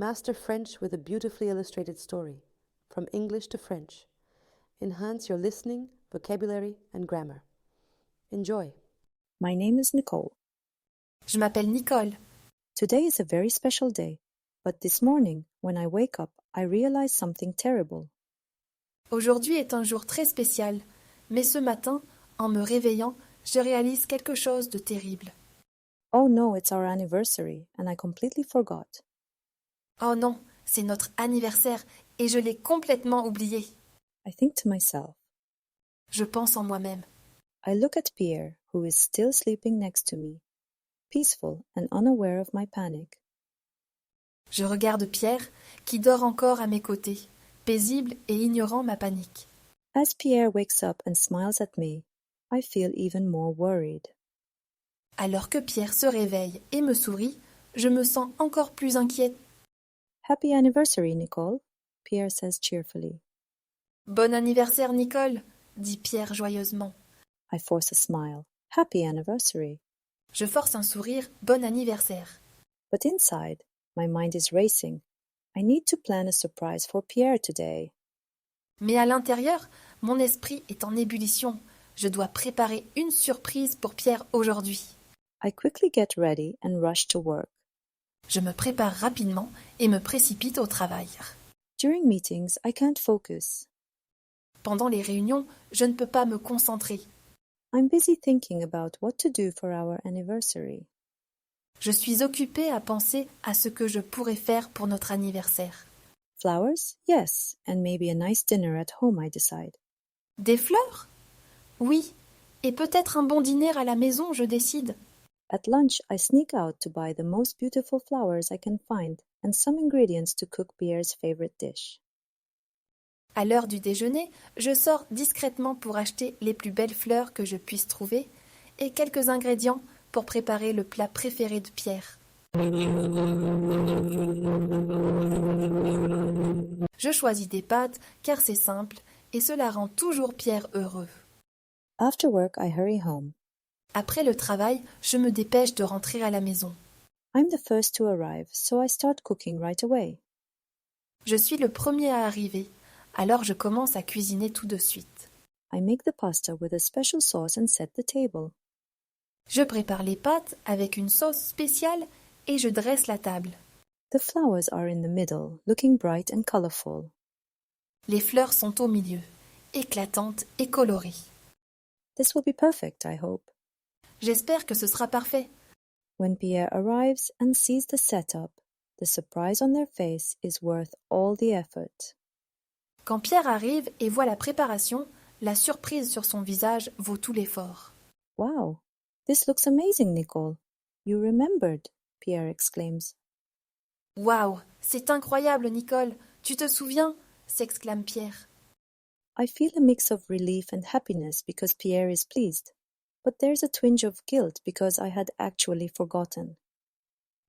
Master French with a beautifully illustrated story, from English to French. Enhance your listening, vocabulary, and grammar. Enjoy. My name is Nicole. Je m'appelle Nicole. Today is a very special day, but this morning, when I wake up, I realize something terrible. Aujourd'hui est un jour très spécial, mais ce matin, en me réveillant, je réalise quelque chose de terrible. Oh no, it's our anniversary, and I completely forgot. Oh non, c'est notre anniversaire et je l'ai complètement oublié. I think to myself. Je pense en moi-même. I look at Pierre, who is still sleeping next to me, peaceful and unaware of my panic. Je regarde Pierre, qui dort encore à mes côtés, paisible et ignorant ma panique. As Pierre wakes up and smiles at me, I feel even more worried. Alors que Pierre se réveille et me sourit, je me sens encore plus inquiète. Happy anniversary, Nicole, Pierre says cheerfully. Bon anniversaire, Nicole, dit Pierre joyeusement. I force a smile. Happy anniversary. Je force un sourire, bon anniversaire. But inside, my mind is racing. I need to plan a surprise for Pierre today. Mais à l'intérieur, mon esprit est en ébullition. Je dois préparer une surprise pour Pierre aujourd'hui. I quickly get ready and rush to work. Je me prépare rapidement et me précipite au travail. During meetings, I can't focus. Pendant les réunions, je ne peux pas me concentrer. I'm busy thinking about what to do for our anniversary. Je suis occupée à penser à ce que je pourrais faire pour notre anniversaire. Flowers? Yes, and maybe a nice dinner at home, I decide. Des fleurs? Oui, et peut-être un bon dîner à la maison, je décide. At lunch, I sneak out to buy the most beautiful flowers I can find and some ingredients to cook Pierre's favorite dish. À l'heure du déjeuner, je sors discrètement pour acheter les plus belles fleurs que je puisse trouver et quelques ingrédients pour préparer le plat préféré de Pierre. Je choisis des pâtes car c'est simple et cela rend toujours Pierre heureux. After work, I hurry home. Après le travail, je me dépêche de rentrer à la maison. I'm the first to arrive, so I start cooking right away. Je suis le premier à arriver, alors je commence à cuisiner tout de suite. I make the pasta with a special sauce and set the table. Je prépare les pâtes avec une sauce spéciale et je dresse la table. The flowers are in the middle, looking bright and colorful. Les fleurs sont au milieu, éclatantes et colorées. This will be perfect, I hope. J'espère que ce sera parfait. When Pierre arrives and sees the setup, the surprise on their face is worth all the effort. Quand Pierre arrive et voit la préparation, la surprise sur son visage vaut tout l'effort. Wow, this looks amazing, Nicole. You remembered, Pierre exclaims. Waouh, c'est incroyable, Nicole. Tu te souviens? S'exclame Pierre. I feel a mix of relief and happiness because Pierre is pleased, but there's a twinge of guilt because I had actually forgotten.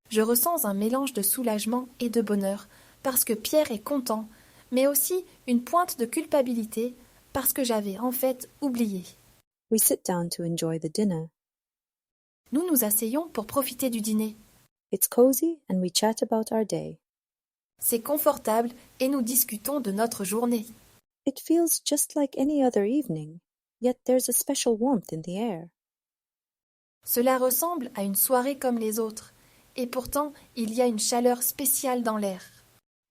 Je ressens un mélange de soulagement et de bonheur parce que Pierre est content, mais aussi une pointe de culpabilité parce que j'avais en fait oublié. We sit down to enjoy the dinner. Nous nous asseyons pour profiter du dîner. It's cozy and we chat about our day. C'est confortable et nous discutons de notre journée. It feels just like any other evening, yet there's a special warmth in the air. Cela ressemble à une soirée comme les autres, et pourtant il y a une chaleur spéciale dans l'air.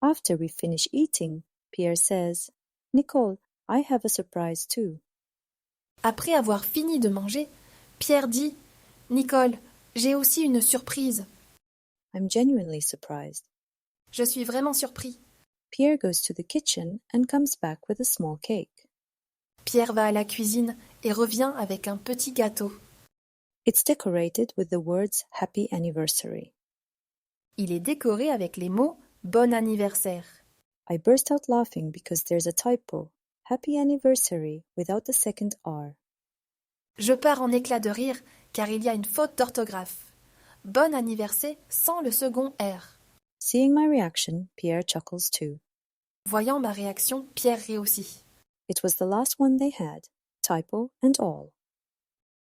After we finish eating, Pierre says, Nicole, I have a surprise too. Après avoir fini de manger, Pierre dit « Nicole, j'ai aussi une surprise. I'm genuinely surprised. Je suis vraiment surpris. » Pierre goes to the kitchen and comes back with a small cake. Pierre va à la cuisine et revient avec un petit gâteau. It's decorated with the words Happy Anniversary. Il est décoré avec les mots « Bon anniversaire ». I burst out laughing because there's a typo. Happy Anniversary without the second R. Je pars en éclats de rire car il y a une faute d'orthographe. Bon anniversaire sans le second R. Seeing my reaction, Pierre chuckles too. Voyant ma réaction, Pierre rit aussi. It was the last one they had, typo and all.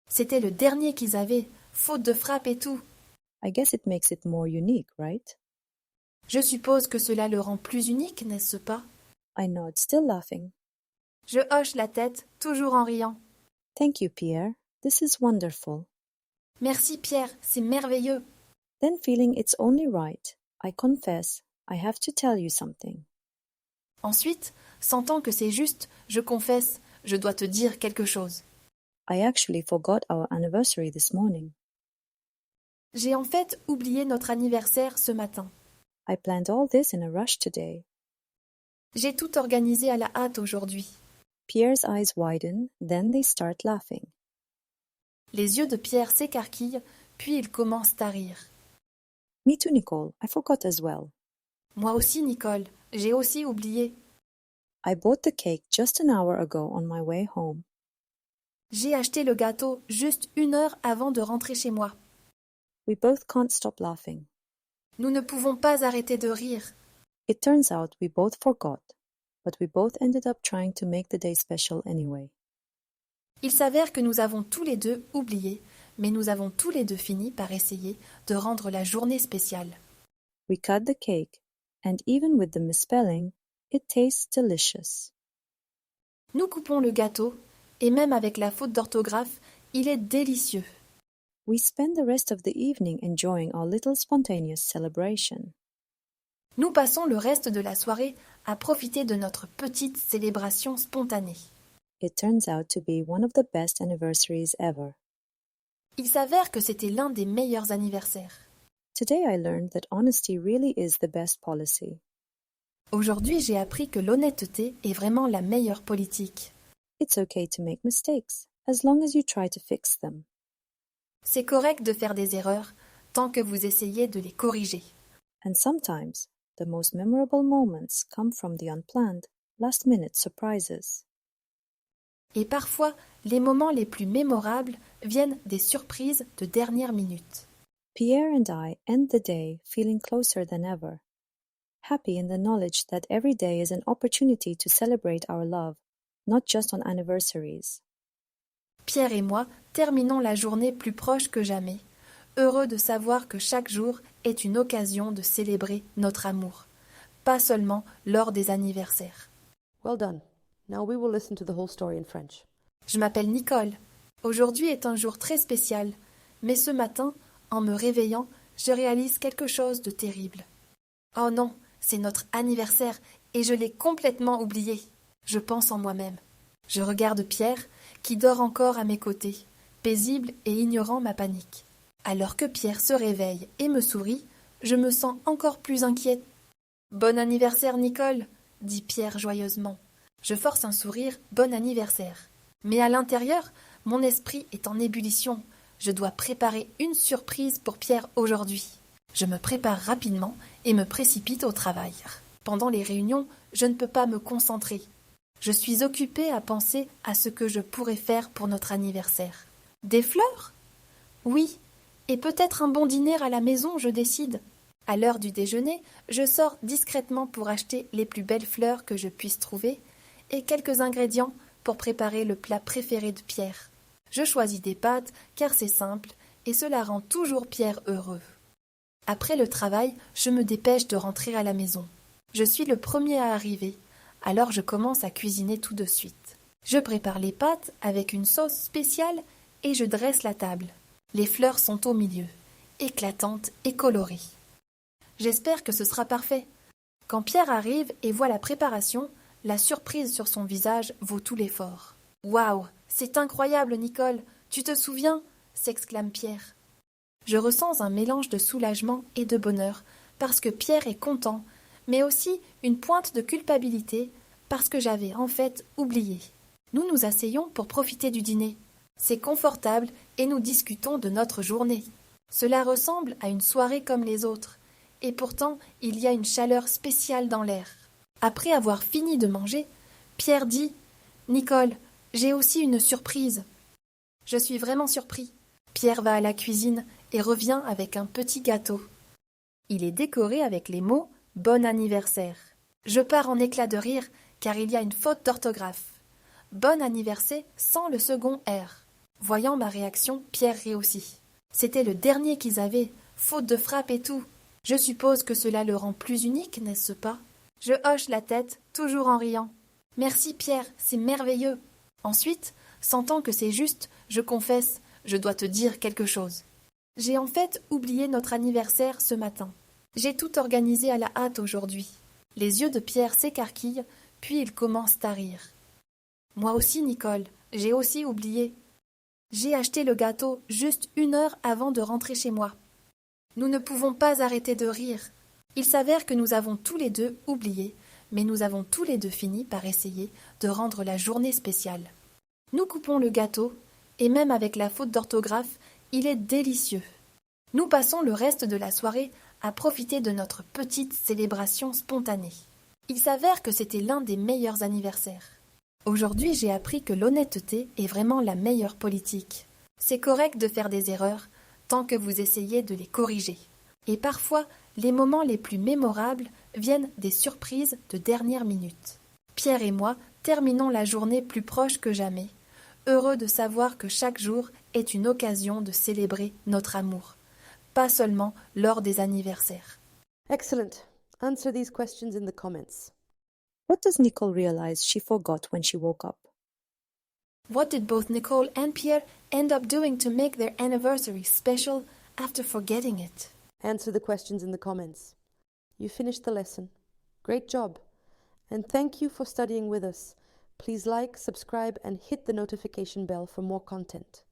C'était le dernier qu'ils avaient, faute de frappe et tout. I guess it makes it more unique, right? Je suppose que cela le rend plus unique, n'est-ce pas? I nod, still laughing. Je hoche la tête, toujours en riant. Thank you, Pierre. This is wonderful. Merci Pierre, c'est merveilleux. Then feeling it's only right, I confess, I have to tell you something. Ensuite, sentant que c'est juste, je confesse, je dois te dire quelque chose. I actually forgot our anniversary this morning. J'ai en fait oublié notre anniversaire ce matin. I planned all this in a rush today. J'ai tout organisé à la hâte aujourd'hui. Pierre's eyes widen, then they start laughing. Les yeux de Pierre s'écarquillent, puis il commence à rire. Me too, Nicole. I forgot as well. Moi aussi, Nicole, j'ai aussi oublié. I bought the cake just an hour ago on my way home. J'ai acheté le gâteau juste 1 heure avant de rentrer chez moi. We both can't stop laughing. Nous ne pouvons pas arrêter de rire. It turns out we both forgot, but we both ended up trying to make the day special anyway. Il s'avère que nous avons tous les deux oublié, mais nous avons tous les deux fini par essayer de rendre la journée spéciale. We cut the cake, and even with the misspelling, it tastes delicious. Nous coupons le gâteau, et même avec la faute d'orthographe, il est délicieux. We spend the rest of the evening enjoying our little spontaneous celebration. Nous passons le reste de la soirée à profiter de notre petite célébration spontanée. It turns out to be one of the best anniversaries ever. Il s'avère que c'était l'un des meilleurs anniversaires. Today I learned that honesty really is the best policy. Aujourd'hui, j'ai appris que l'honnêteté est vraiment la meilleure politique. It's okay to make mistakes, as long as you try to fix them. C'est correct de faire des erreurs tant que vous essayez de les corriger. And sometimes, the most memorable moments come from the unplanned, last-minute surprises. Et parfois, les moments les plus mémorables viennent des surprises de dernière minute. Pierre and I end the day feeling closer than ever, happy in the knowledge that every day is an opportunity to celebrate our love, not just on anniversaries. Pierre et moi terminons la journée plus proche que jamais, heureux de savoir que chaque jour est une occasion de célébrer notre amour, pas seulement lors des anniversaires. Well done. Now we will listen to the whole story in French. Je m'appelle Nicole. Aujourd'hui est un jour très spécial, mais ce matin, en me réveillant, je réalise quelque chose de terrible. Oh non, c'est notre anniversaire et je l'ai complètement oublié. Je pense en moi-même. Je regarde Pierre, qui dort encore à mes côtés, paisible et ignorant ma panique. Alors que Pierre se réveille et me sourit, je me sens encore plus inquiète. « Bon anniversaire, Nicole !» dit Pierre joyeusement. Je force un sourire « Bon anniversaire !» Mais à l'intérieur, mon esprit est en ébullition. Je dois préparer une surprise pour Pierre aujourd'hui. Je me prépare rapidement et me précipite au travail. Pendant les réunions, je ne peux pas me concentrer. Je suis occupée à penser à ce que je pourrais faire pour notre anniversaire. Des fleurs? Oui, et peut-être un bon dîner à la maison, je décide. À l'heure du déjeuner, je sors discrètement pour acheter les plus belles fleurs que je puisse trouver et quelques ingrédients pour préparer le plat préféré de Pierre. Je choisis des pâtes car c'est simple et cela rend toujours Pierre heureux. Après le travail, je me dépêche de rentrer à la maison. Je suis le premier à arriver, alors je commence à cuisiner tout de suite. Je prépare les pâtes avec une sauce spéciale et je dresse la table. Les fleurs sont au milieu, éclatantes et colorées. J'espère que ce sera parfait. Quand Pierre arrive et voit la préparation, la surprise sur son visage vaut tout l'effort. « Waouh, c'est incroyable, Nicole, tu te souviens ?» s'exclame Pierre. Je ressens un mélange de soulagement et de bonheur parce que Pierre est content, mais aussi une pointe de culpabilité parce que j'avais en fait oublié. Nous nous asseyons pour profiter du dîner. C'est confortable et nous discutons de notre journée. Cela ressemble à une soirée comme les autres, et pourtant il y a une chaleur spéciale dans l'air. Après avoir fini de manger, Pierre dit « Nicole, j'ai aussi une surprise. » Je suis vraiment surpris. Pierre va à la cuisine et revient avec un petit gâteau. Il est décoré avec les mots « Bon anniversaire ». Je pars en éclats de rire car il y a une faute d'orthographe. « Bon anniversaire » sans le second R. Voyant ma réaction, Pierre rit aussi. C'était le dernier qu'ils avaient, faute de frappe et tout. Je suppose que cela le rend plus unique, n'est-ce pas? Je hoche la tête, toujours en riant. Merci Pierre, c'est merveilleux. Ensuite, sentant que c'est juste, je confesse, je dois te dire quelque chose. J'ai en fait oublié notre anniversaire ce matin. J'ai tout organisé à la hâte aujourd'hui. Les yeux de Pierre s'écarquillent, puis il commence à rire. Moi aussi, Nicole, j'ai aussi oublié. J'ai acheté le gâteau juste 1 heure avant de rentrer chez moi. Nous ne pouvons pas arrêter de rire. Il s'avère que nous avons tous les deux oublié, mais nous avons tous les deux fini par essayer de rendre la journée spéciale. Nous coupons le gâteau, et même avec la faute d'orthographe, il est délicieux. Nous passons le reste de la soirée à profiter de notre petite célébration spontanée. Il s'avère que c'était l'un des meilleurs anniversaires. Aujourd'hui, j'ai appris que l'honnêteté est vraiment la meilleure politique. C'est correct de faire des erreurs, tant que vous essayez de les corriger. Et parfois, les moments les plus mémorables viennent des surprises de dernière minute. Pierre et moi terminons la journée plus proche que jamais, heureux de savoir que chaque jour est une occasion de célébrer notre amour, pas seulement lors des anniversaires. Excellent. Answer these questions in the comments. What does Nicole realize she forgot when she woke up? What did both Nicole and Pierre end up doing to make their anniversary special after forgetting it? Answer the questions in the comments. You finished the lesson. Great job. And thank you for studying with us. Please like, subscribe, and hit the notification bell for more content.